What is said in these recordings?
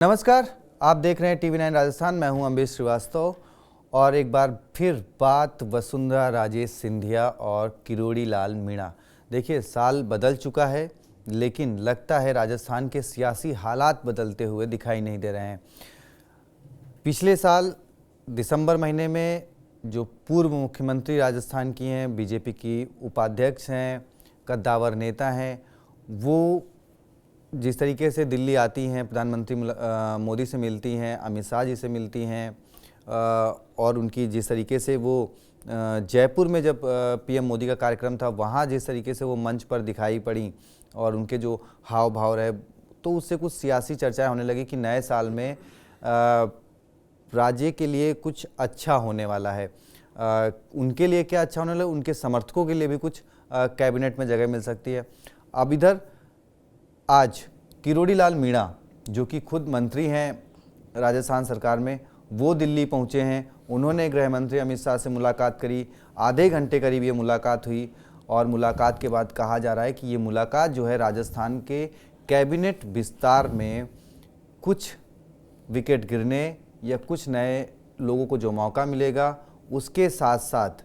नमस्कार, आप देख रहे हैं TV9 राजस्थान। मैं हूं अम्बेश श्रीवास्तव और एक बार फिर बात वसुंधरा राजेश सिंधिया और किरोड़ी लाल मीणा। देखिए, साल बदल चुका है लेकिन लगता है राजस्थान के सियासी हालात बदलते हुए दिखाई नहीं दे रहे हैं। पिछले साल दिसंबर महीने में जो पूर्व मुख्यमंत्री राजस्थान की हैं, बीजेपी की उपाध्यक्ष हैं, कद्दावर नेता हैं, वो जिस तरीके से दिल्ली आती हैं, प्रधानमंत्री मोदी से मिलती हैं, अमित शाह जी से मिलती हैं और उनकी जिस तरीके से वो जयपुर में जब पीएम मोदी का कार्यक्रम था वहाँ जिस तरीके से वो मंच पर दिखाई पड़ी और उनके जो हाव भाव रहे, तो उससे कुछ सियासी चर्चाएं होने लगी कि नए साल में राज्य के लिए कुछ अच्छा होने वाला है। उनके लिए क्या अच्छा होने वाला है, उनके समर्थकों के लिए भी कुछ कैबिनेट में जगह मिल सकती है। अब इधर आज किरोड़ी लाल मीणा जो कि खुद मंत्री हैं राजस्थान सरकार में, वो दिल्ली पहुंचे हैं। उन्होंने गृह मंत्री अमित शाह से मुलाकात करी। आधे घंटे करीब ये मुलाकात हुई और मुलाकात के बाद कहा जा रहा है कि ये मुलाकात जो है राजस्थान के कैबिनेट विस्तार में कुछ विकेट गिरने या कुछ नए लोगों को जो मौका मिलेगा, उसके साथ साथ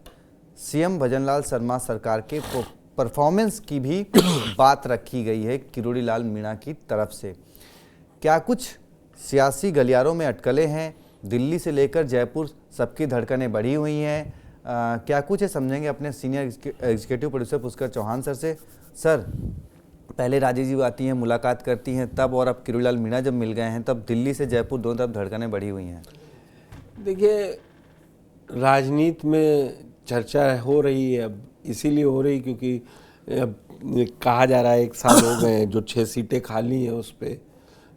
सीएम भजनलाल शर्मा सरकार के परफॉर्मेंस की भी बात रखी गई है किरोड़ी लाल मीणा की तरफ से। क्या कुछ सियासी गलियारों में अटकलें हैं? दिल्ली से लेकर जयपुर सबकी धड़कनें बढ़ी हुई हैं। क्या कुछ है, समझेंगे अपने senior executive producer Pushkar Chauhan sir से। सर, पहले राजे जी आती हैं, मुलाकात करती हैं तब, और अब किरोड़ी लाल मीणा जब मिल गए हैं तब दिल्ली से जयपुर दोनों तरफ धड़कनें बढ़ी हुई हैं। देखिए, राजनीति में चर्चा हो रही है, अब इसीलिए हो रही क्योंकि अब कहा जा रहा है 1 साल हो गए हैं, जो 6 सीटें खाली हैं उस पर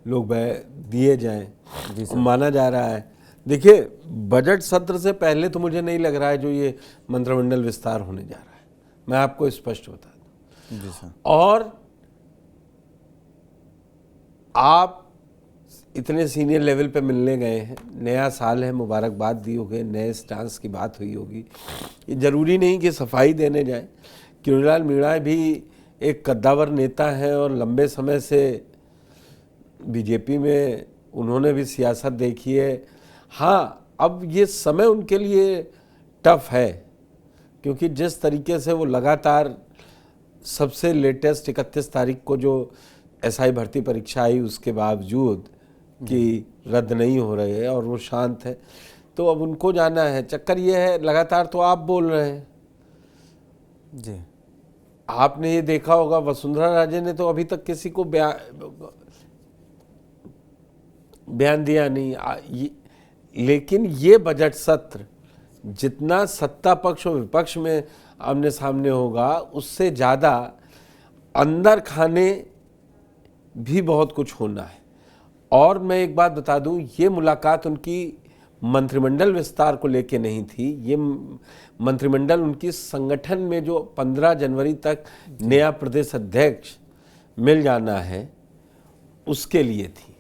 लोग दिए जाएं, माना जा रहा है। देखिए, बजट सत्र से पहले तो मुझे नहीं लग रहा है जो ये मंत्रिमंडल विस्तार होने जा रहा है, मैं आपको स्पष्ट बता दूं। जी सर। और आप इतने सीनियर लेवल पे मिलने गए हैं, नया साल है, मुबारकबाद दी होगी, नए स्टांस की बात हुई होगी। ये ज़रूरी नहीं कि सफाई देने जाए। किरोड़ी लाल मीणा भी एक कद्दावर नेता हैं और लंबे समय से बीजेपी में उन्होंने भी सियासत देखी है। हाँ, अब ये समय उनके लिए टफ है क्योंकि जिस तरीके से वो लगातार सबसे लेटेस्ट 31 तारीख को जो एसआई भर्ती परीक्षा आई, उसके बावजूद कि रद्द नहीं हो रहे हैं और वो शांत है, तो अब उनको जाना है। चक्कर ये है, लगातार तो आप बोल रहे हैं जी। आपने ये देखा होगा, वसुंधरा राजे ने तो अभी तक किसी को बयान दिया नहीं। लेकिन ये बजट सत्र जितना सत्ता पक्ष और विपक्ष में आमने सामने होगा, उससे ज़्यादा अंदर खाने भी बहुत कुछ होना है। और मैं एक बात बता दूं, ये मुलाकात उनकी मंत्रिमंडल विस्तार को लेके नहीं थी, ये मंत्रिमंडल उनकी संगठन में जो 15 जनवरी तक नया प्रदेश अध्यक्ष मिल जाना है उसके लिए थी।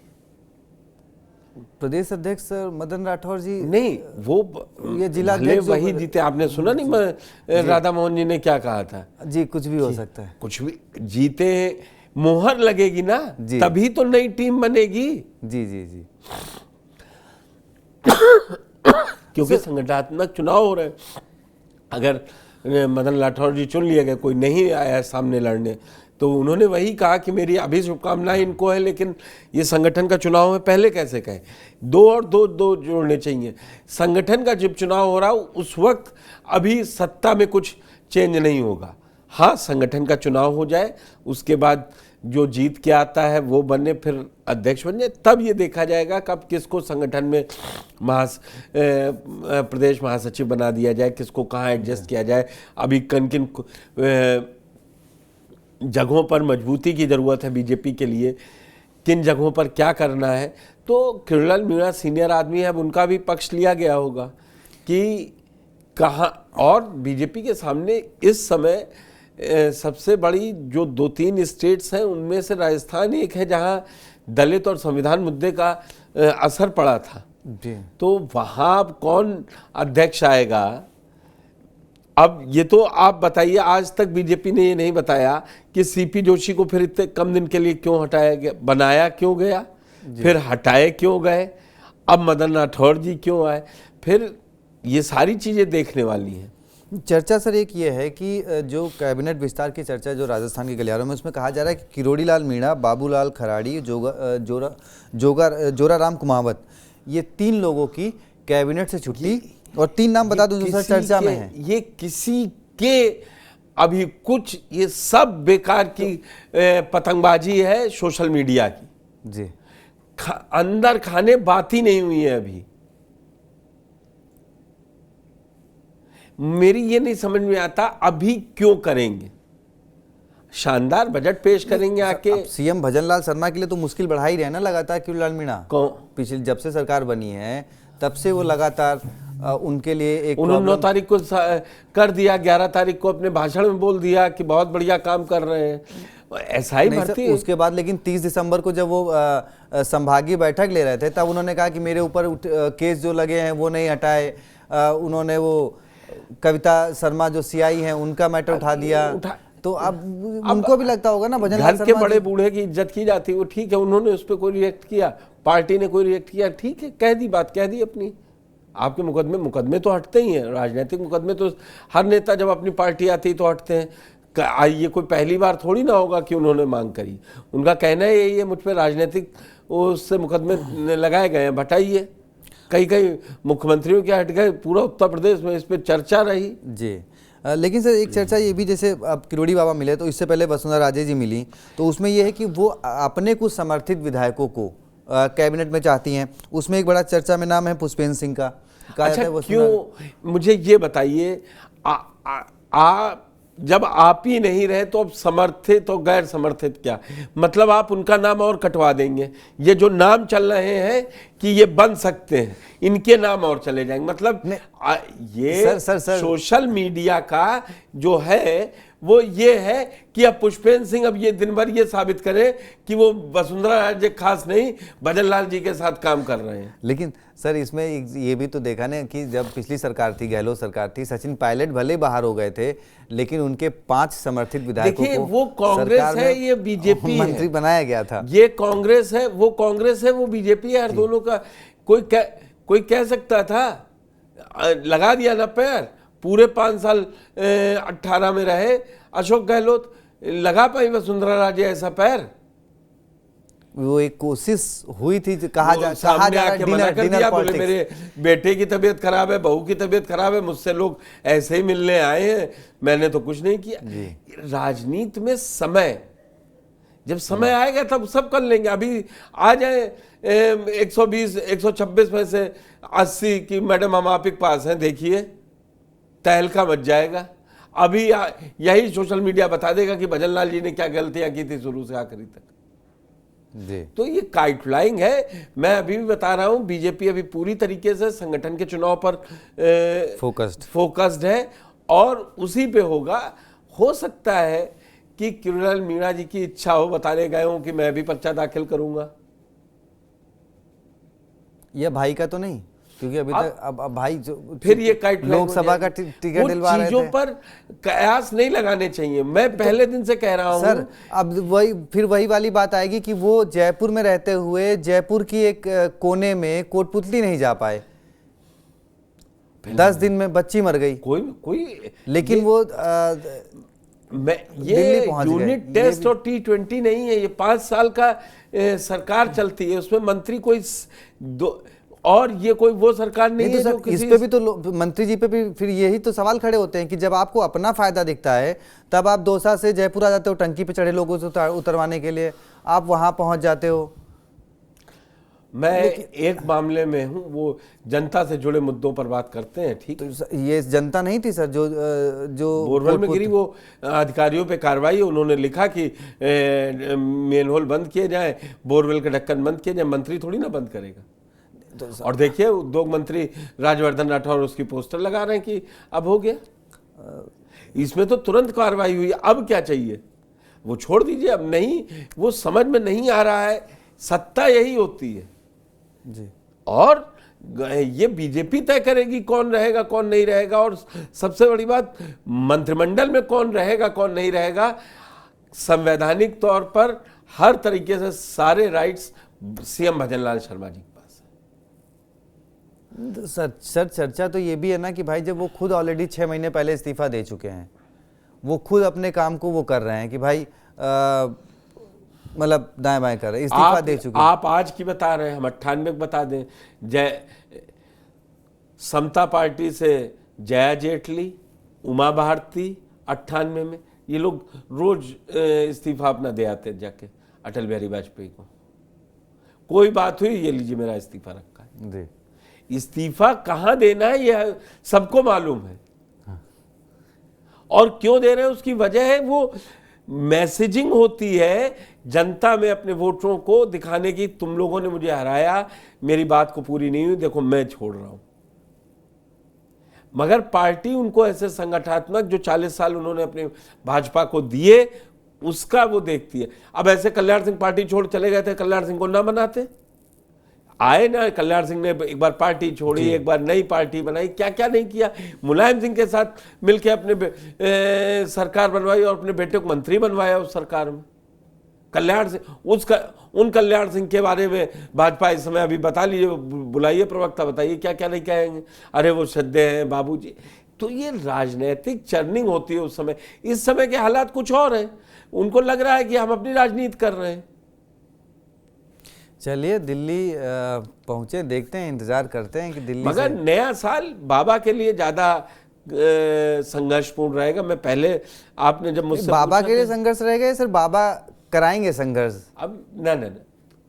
प्रदेश अध्यक्ष सर मदन राठौर जी नहीं, वो ये जिला वही जीते। आपने सुना नहीं, मैं राधा मोहन जी ने क्या कहा था? जी, कुछ भी हो सकता है, कुछ भी जीते, मोहर लगेगी ना, तभी तो नई टीम बनेगी। जी जी जी। क्योंकि संगठनात्मक चुनाव हो रहे हैं। अगर मदन राठौर जी चुन लिया गया, कोई नहीं आया सामने लड़ने, तो उन्होंने वही कहा कि मेरी अभी शुभकामनाएं इनको है, लेकिन ये संगठन का चुनाव है, पहले कैसे कहें? 2 और 2 जोड़ने चाहिए। संगठन का जब चुनाव हो रहा हो उस वक्त अभी सत्ता में कुछ चेंज नहीं होगा। हाँ, संगठन का चुनाव हो जाए, उसके बाद जो जीत के आता है वो बने, फिर अध्यक्ष बन जाए, तब ये देखा जाएगा कब किसको संगठन में प्रदेश महासचिव बना दिया जाए, किसको कहाँ एडजस्ट किया जाए। अभी किन किन जगहों पर मजबूती की ज़रूरत है बीजेपी के लिए, किन जगहों पर क्या करना है। तो किरोड़ी लाल मीणा सीनियर आदमी है, अब उनका भी पक्ष लिया गया होगा कि कहाँ। और बीजेपी के सामने इस समय सबसे बड़ी जो 2-3 स्टेट्स हैं, उनमें से राजस्थान एक है जहां दलित और संविधान मुद्दे का असर पड़ा था। तो वहां कौन अध्यक्ष आएगा? अब ये तो आप बताइए, आज तक बीजेपी ने ये नहीं बताया कि सीपी जोशी को फिर इतने कम दिन के लिए क्यों हटाया गया, बनाया क्यों गया। फिर हटाए क्यों गए, अब मदन राठौर जी क्यों आए, फिर ये सारी चीज़ें देखने वाली हैं। चर्चा सर एक ये है कि जो कैबिनेट विस्तार की चर्चा जो राजस्थान के गलियारों में, उसमें कहा जा रहा है कि किरोड़ीलाल मीणा, बाबूलाल खराड़ी, जोराराम कुमावत, ये 3 लोगों की कैबिनेट से छुट्टी, और 3 नाम बता दूं जो सर चर्चा में है। ये किसी के अभी कुछ, ये सब बेकार की पतंगबाजी है सोशल मीडिया की जी। अंदर खाने बात ही नहीं हुई है अभी। मेरी ये नहीं समझ में आता अभी क्यों करेंगे, शानदार बजट पेश करेंगे आके। अब सीएम भजनलाल शर्मा के लिए तो मुश्किल बढ़ा ही रहे ना लगातार किरोड़ीलाल मीणा। कौन? पिछले जब से सरकार बनी है तब से वो लगातार उनके लिए एक उन्होंने 9 तारीख को कर दिया, 11 तारीख को अपने भाषण में बोल दिया कि बहुत बढ़िया काम कर रहे हैं, ऐसा ही भर्ती है। उसके बाद लेकिन 30 दिसंबर को जब वो संभागीय बैठक ले रहे थे तब उन्होंने कहा कि मेरे ऊपर केस जो लगे हैं वो नहीं हटाए। उन्होंने वो कविता शर्मा जो सीआई हैं उनका मैटर उठा दिया। तो अब उनको भी लगता होगा ना भजनलाल घर के बड़े बूढ़े की इज्जत की जाती है, वो ठीक है, उन्होंने उस पर कोई रिएक्ट किया, पार्टी ने कोई रिएक्ट किया, ठीक है, कह दी बात, कह दी अपनी। आपके मुकदमे तो हटते ही हैं, राजनीतिक मुकदमे तो हर नेता जब अपनी पार्टी आती है तो हटते हैं। ये कोई पहली बार थोड़ी ना होगा कि उन्होंने मांग करी। उनका कहना यही है, मुझ पर राजनीतिक उससे मुकदमे लगाए गए हैं, हटाइए। कई मुख्यमंत्रियों के हट गए, पूरा उत्तर प्रदेश में इस पर चर्चा रही जी। लेकिन सर एक चर्चा ये भी, जैसे अब किरोड़ी बाबा मिले तो इससे पहले वसुंधरा राजे जी मिली, तो उसमें यह है कि वो अपने कुछ समर्थित विधायकों को कैबिनेट में चाहती हैं। उसमें एक बड़ा चर्चा में नाम है पुष्पेंद्र सिंह का। अच्छा, क्यों, मुझे ये बताइए, जब आप ही नहीं रहे तो अब समर्थित और गैर समर्थित क्या मतलब, आप उनका नाम और कटवा देंगे। ये जो नाम चल रहे हैं कि ये बन सकते हैं, इनके नाम और चले जाएंगे, मतलब ये सर, सोशल मीडिया का जो है वो ये है कि अब पुष्पेंद्र सिंह अब ये दिन भर ये साबित करे कि वो वसुंधरा राजे खास नहीं, भजनलाल जी के साथ काम कर रहे हैं। लेकिन सर इसमें ये भी तो देखा ना कि जब पिछली सरकार थी, गहलोत सरकार थी, सचिन पायलट भले बाहर हो गए थे लेकिन उनके 5 समर्थित विधायकों को वो कांग्रेस है, ये बीजेपी है, मंत्री बनाया गया था। ये कांग्रेस है, वो बीजेपी है, हर दोनों का। कोई कह सकता था, लगा दिया ना पैर, पूरे 5 साल 18 में रहे अशोक गहलोत, लगा पाई वसुंधरा राजे ऐसा पैर? वो एक कोशिश हुई थी, कहा जा मना कर दिया, बोले मेरे बेटे की तबीयत खराब है, बहू की तबीयत खराब है, मुझसे लोग ऐसे ही मिलने आए हैं, मैंने तो कुछ नहीं किया। राजनीति में समय, जब समय आएगा तब सब कर लेंगे। अभी आ जाए 120 126 में से 80 की मैडम हम आप ही के पास हैं, देखिए तहलका मच जाएगा। अभी यही सोशल मीडिया बता देगा कि भजनलाल जी ने क्या गलतियां की थी शुरू से आखिरी तक जी। तो ये काइट फ्लाइंग है। मैं अभी भी बता रहा हूं, बीजेपी अभी पूरी तरीके से संगठन के चुनाव पर फोकस्ड है और उसी पे होगा। हो सकता है कि किरोड़ीलाल मीणा जी की इच्छा हो, बताने गए हो कि मैं भी पर्चा दाखिल करूंगा। यह भाई का तो नहीं, क्योंकि अभी तक अब भाई जो फिर ये काइट लोकसभा का टिकट दिलवा रहे थे। चीजों पर कयास नहीं लगाने चाहिए, मैं पहले दिन से कह रहा हूं सर। अब वही वाली बात आएगी कि वो जयपुर में रहते हुए जयपुर की एक कोने में कोटपुतली नहीं जा पाए, 10 दिन में बच्ची मर गई कोई लेकिन वो ये यूनिट टेस्ट और T20 नहीं है, ये 5 साल का सरकार चलती है, उसमें मंत्री कोई और ये कोई वो सरकार नहीं है। तो इस पे भी तो मंत्री जी पे भी फिर यही तो सवाल खड़े होते हैं कि जब आपको अपना फायदा दिखता है तब आप दौसा से जयपुर आ जाते हो, टंकी पे चढ़े लोगों से उतरवाने के लिए आप वहां पहुंच जाते हो। मैं एक मामले में हूं, वो जनता से जुड़े मुद्दों पर बात करते हैं, ठीक। तो ये जनता नहीं थी सर जो बोरवेल में गिरी, वो अधिकारियों पे कार्रवाई, उन्होंने लिखा कि मेनहोल बंद किए जाए, बोरवेल के ढक्कन बंद किए जाए, मंत्री थोड़ी ना बंद करेगा। और देखिए उद्योग मंत्री राजवर्धन राठौर उसकी पोस्टर लगा रहे हैं कि अब हो गया, इसमें तो तुरंत कार्रवाई हुई। अब क्या चाहिए, वो छोड़ दीजिए, अब नहीं, वो समझ में नहीं आ रहा है। सत्ता यही होती है जी। और ये बीजेपी तय करेगी कौन रहेगा कौन नहीं रहेगा, और सबसे बड़ी बात मंत्रिमंडल में कौन रहेगा कौन नहीं रहेगा। संवैधानिक तौर पर हर तरीके से सारे राइट्स सीएम भजनलाल शर्मा जी के पास है। सर चर्चा तो ये भी है ना कि भाई जब वो खुद ऑलरेडी 6 महीने पहले इस्तीफा दे चुके हैं, वो खुद अपने काम को वो कर रहे हैं कि भाई मतलब दाएं बाएं कर रहे हैं, इस्तीफा दे चुके हैं। आप आज की बता रहे हैं, हम 98 बता दें। समता पार्टी से जया जेटली, उमा भारती 98 में, ये लोग रोज इस्तीफा अपना दे आते जाके अटल बिहारी वाजपेयी को। कोई बात हुई, ये लीजिए मेरा इस्तीफा रखा है जी। इस्तीफा कहाँ देना है ये सबको मालूम है। और क्यों दे रहे हैं उसकी वजह है, वो मैसेजिंग होती है जनता में अपने वोटरों को दिखाने की, तुम लोगों ने मुझे हराया, मेरी बात को पूरी नहीं हुई, देखो मैं छोड़ रहा हूं। मगर पार्टी उनको ऐसे संगठनात्मक जो 40 साल उन्होंने अपने भाजपा को दिए उसका वो देखती है। अब ऐसे कल्याण सिंह पार्टी छोड़ चले गए थे, कल्याण सिंह को ना बनाते, आए ना कल्याण सिंह ने एक बार पार्टी छोड़ी, एक बार नई पार्टी बनाई, क्या क्या नहीं किया। मुलायम सिंह के साथ मिलकर अपने सरकार बनवाई और अपने बेटे को मंत्री बनवाया उस सरकार में। कल्याण सिंह, उन कल्याण सिंह के बारे में भाजपा इस समय अभी बता लीजिए, बुलाइए प्रवक्ता, बताइए क्या क्या नहीं कहेंगे। अरे वो श्रद्धे हैं बाबूजी। तो ये राजनीतिक चर्निंग होती है उस समय। इस समय के हालात कुछ और हैं, उनको लग रहा है कि हम अपनी राजनीति कर रहे हैं। चलिए दिल्ली पहुंचे, देखते हैं, इंतजार करते हैं कि दिल्ली मगर नया साल बाबा के लिए ज्यादा संघर्षपूर्ण रहेगा। मैं पहले आपने जब मुझसे बाबा के लिए संघर्ष रहेगा या सिर्फ बाबा कराएंगे संघर्ष? अब ना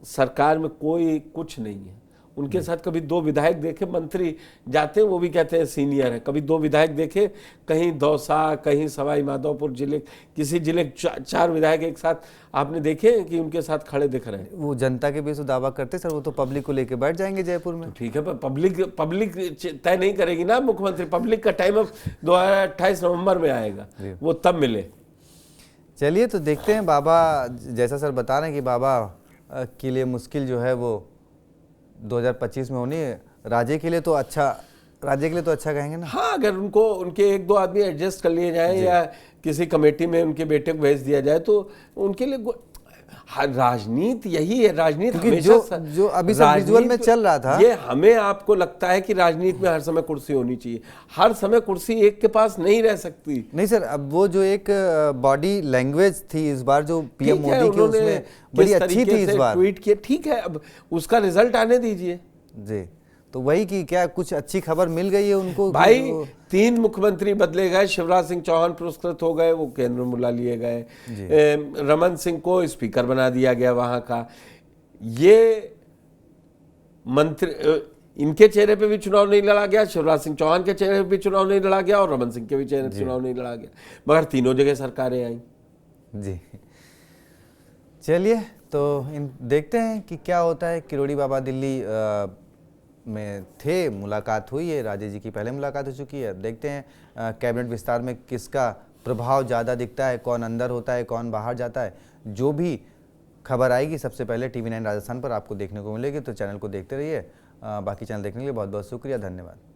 सरकार में कोई कुछ नहीं है। उनके साथ कभी 2 विधायक देखे, मंत्री जाते हैं वो भी कहते हैं सीनियर है। कभी 2 विधायक देखे, कहीं दौसा, कहीं सवाई माधोपुर जिले, किसी जिले 4 विधायक एक साथ आपने देखे कि उनके साथ खड़े दिख रहे हैं। वो जनता के बीच दावा करते सर, वो तो पब्लिक को लेके बैठ जाएंगे जयपुर में। तो ठीक है, पर पब्लिक तय नहीं करेगी ना मुख्यमंत्री। पब्लिक का टाइम अब 2028 नवंबर में आएगा, वो तब मिले। चलिए तो देखते हैं। बाबा जैसा सर बता रहे हैं कि बाबा के लिए मुश्किल जो है वो 2025 में होनी है। राज्य के लिए तो अच्छा कहेंगे ना। हाँ, अगर उनके 1-2 आदमी एडजस्ट कर लिए जाए या किसी कमेटी में उनके बेटे को भेज दिया जाए तो उनके लिए राजनीति यही है। राजनीति हमेशा जो अभी सब विजुअल में चल रहा था, ये हमें आपको लगता है कि राजनीति में हर समय कुर्सी होनी चाहिए। हर समय कुर्सी एक के पास नहीं रह सकती। नहीं सर, अब वो जो एक बॉडी लैंग्वेज थी इस बार जो पीएम मोदी की, उसमें बड़ी अच्छी थी इस बार, ट्वीट किए, ठीक है, अब उसका रिजल्ट आने दीजिए जी। तो वही कि क्या कुछ अच्छी खबर मिल गई है उनको भाई। 3 मुख्यमंत्री बदले गए, शिवराज सिंह चौहान पुरस्कृत हो गए, वो केंद्र में बुला लिए गए। रमन सिंह को स्पीकर बना दिया गया वहां का। ये मंत्री, इनके चेहरे पे भी चुनाव नहीं लड़ा गया, शिवराज सिंह चौहान के चेहरे पे भी चुनाव नहीं लड़ा गया और रमन सिंह के भी चेहरे पे चुनाव नहीं लड़ा गया, मगर तीनों जगह सरकारें आई जी। चलिए तो देखते हैं कि क्या होता है। किरोड़ी बाबा दिल्ली में थे, मुलाकात हुई है, राजेश जी की पहले मुलाकात हो चुकी है। अब देखते हैं कैबिनेट विस्तार में किसका प्रभाव ज़्यादा दिखता है, कौन अंदर होता है, कौन बाहर जाता है। जो भी खबर आएगी सबसे पहले TV9 राजस्थान पर आपको देखने को मिलेगी। तो चैनल को देखते रहिए। बाकी चैनल देखने के लिए बहुत बहुत शुक्रिया, धन्यवाद।